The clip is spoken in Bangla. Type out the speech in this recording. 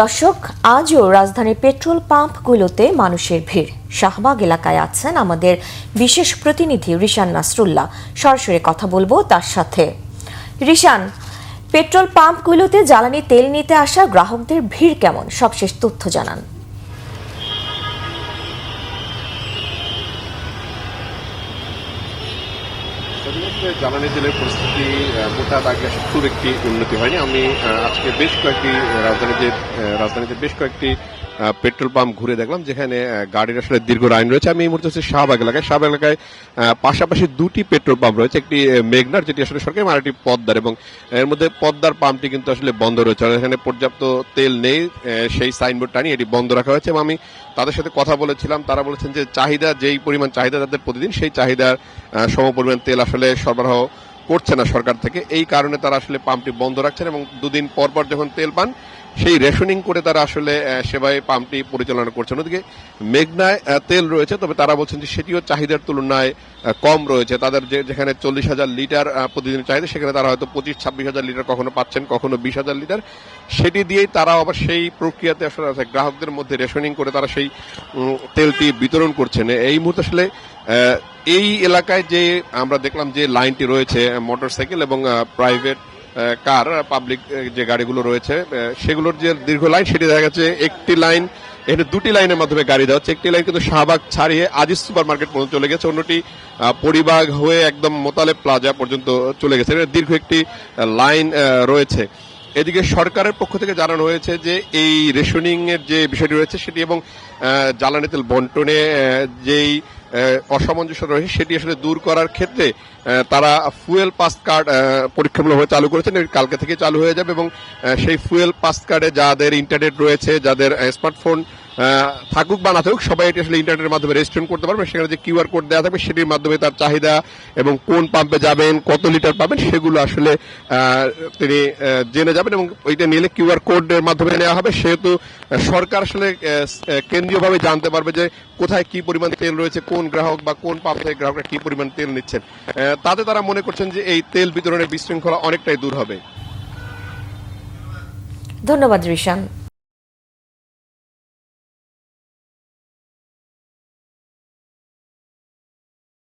দর্শক, আজও রাজধানীর পেট্রোল পাম্পগুলোতে মানুষের ভিড়। শাহবাগ এলাকায় আছেন আমাদের বিশেষ প্রতিনিধি রিশান নাসরুল্লাহ। সরাসরি কথা বলবো তার সাথে। রিশান, পেট্রোল পাম্পগুলোতে জ্বালানি তেল নিতে আসা গ্রাহকদের ভিড় কেমন? সবশেষ তথ্য জানান। জ্বালানি তেলের পরিস্থিতি মোটা দাগে খুব একটি উন্নতি হয়নি। আমি আজকে বেশ কয়েকটি রাজধানীতে বেশ কয়েকটি পেট্রোল পাম্প ঘুরে দেখলাম, যেখানে গাড়ির আসলে দীর্ঘ লাইন রয়েছে। আমি এই মুহূর্তে হচ্ছে শাহবাগ এলাকায় পাশাপাশি দুটি পেট্রোল পাম্প রয়েছে, একটি মেঘনার যেটি আসলে সরকারি, আর একটি পদ্মার, এবং এর মধ্যে পদ্মার পাম্পটি কিন্তু আসলে বন্ধ রয়েছে। এখানে পর্যাপ্ত তেল নেই, সেই সাইনবোর্ড টানিয়ে এটি বন্ধ রাখা হয়েছে। এবং আমি তাদের সাথে কথা বলেছিলাম, তারা বলেছেন যে যেই পরিমাণ চাহিদা তাদের প্রতিদিন, সেই চাহিদার সমপরিমাণ তেল আসলে সরবরাহ করছে না সরকার থেকে। এই কারণে তারা আসলে পাম্পটি বন্ধ রাখছেন, এবং দুদিন পর পর যখন তেল পান সেই রেশনিং করে তারা আসলে সেবায় পাম্পটি পরিচালনা করছেন। ওদিকে মেঘনায় তেল রয়েছে, তবে তারা বলছেন যে সেটিও চাহিদার তুলনায় কম রয়েছে। তাদের যেখানে 40,000 লিটার প্রতিদিন চাহিদা, সেখানে তারা হয়তো 25-26,000 লিটার কখনো পাচ্ছেন, কখনো 20,000 লিটার। সেটি দিয়েই তারা আবার সেই প্রক্রিয়াতে আসলে গ্রাহকদের মধ্যে রেশনিং করে তারা সেই তেলটি বিতরণ করছেন। এই মুহূর্তে আসলে এই এলাকায় যে আমরা দেখলাম যে লাইনটি রয়েছে মোটরসাইকেল এবং প্রাইভেট কার, পাবলিক যে গাড়িগুলো রয়েছে সেগুলোর যে দীর্ঘ লাইন, সেটি দেখা গেছে একটি লাইন, এখানে দুটি লাইনের মাধ্যমে গাড়ি দেওয়া হচ্ছে। একটি লাইন কিন্তু শাহবাগ ছাড়িয়ে আজিজ সুপার মার্কেট পর্যন্ত চলে গেছে, অন্যটি পরিবাগ হয়ে একদম মোতালেব প্লাজা পর্যন্ত চলে গেছে। দীর্ঘ একটি লাইন রয়েছে। এদিকে সরকারের পক্ষ থেকে জানানো হয়েছে যে এই রেশনিং এর যে বিষয়টি রয়েছে সেটি এবং জ্বালানি তেল বন্টনে যেই অসামঞ্জস্য রয়েছে সেটি আসলে দূর করার ক্ষেত্রে তারা ফুয়েল পাস কার্ড পরীক্ষামূলকভাবে চালু করেছেন। কালকে থেকে চালু হয়ে যাবে, এবং সেই ফুয়েল পাস কার্ডে যাদের ইন্টারনেট রয়েছে, যাদের স্মার্টফোন থাকুক বা না থাকুক, সবাই এটি আসলে ইন্টারনেটের মাধ্যমে রেজিস্ট্রেশন করতে পারবে। সেখানে যে কিউআর কোড দেওয়া থাকবে সেটির মাধ্যমে তার চাহিদা এবং কোন পাম্পে যাবেন, কত লিটার পাবেন, সেগুলো আসলে তিনি জেনে যাবেন, এবং ওইটা নিলে কিউআর কোডের মাধ্যমে নেওয়া হবে। সেহেতু সরকার আসলে কেন্দ্রীয়ভাবে জানতে পারবে যে কোথায় কি পরিমাণ তেল রয়েছে, কোন গ্রাহক বা কোন পাম্প থেকে গ্রাহকরা কি পরিমাণ তেল নিচ্ছেন। তাতে তারা মনে করছেন যে এই তেল বিতরণের বিশৃঙ্খলা অনেকটাই দূর হবে। ধন্যবাদ রিশান।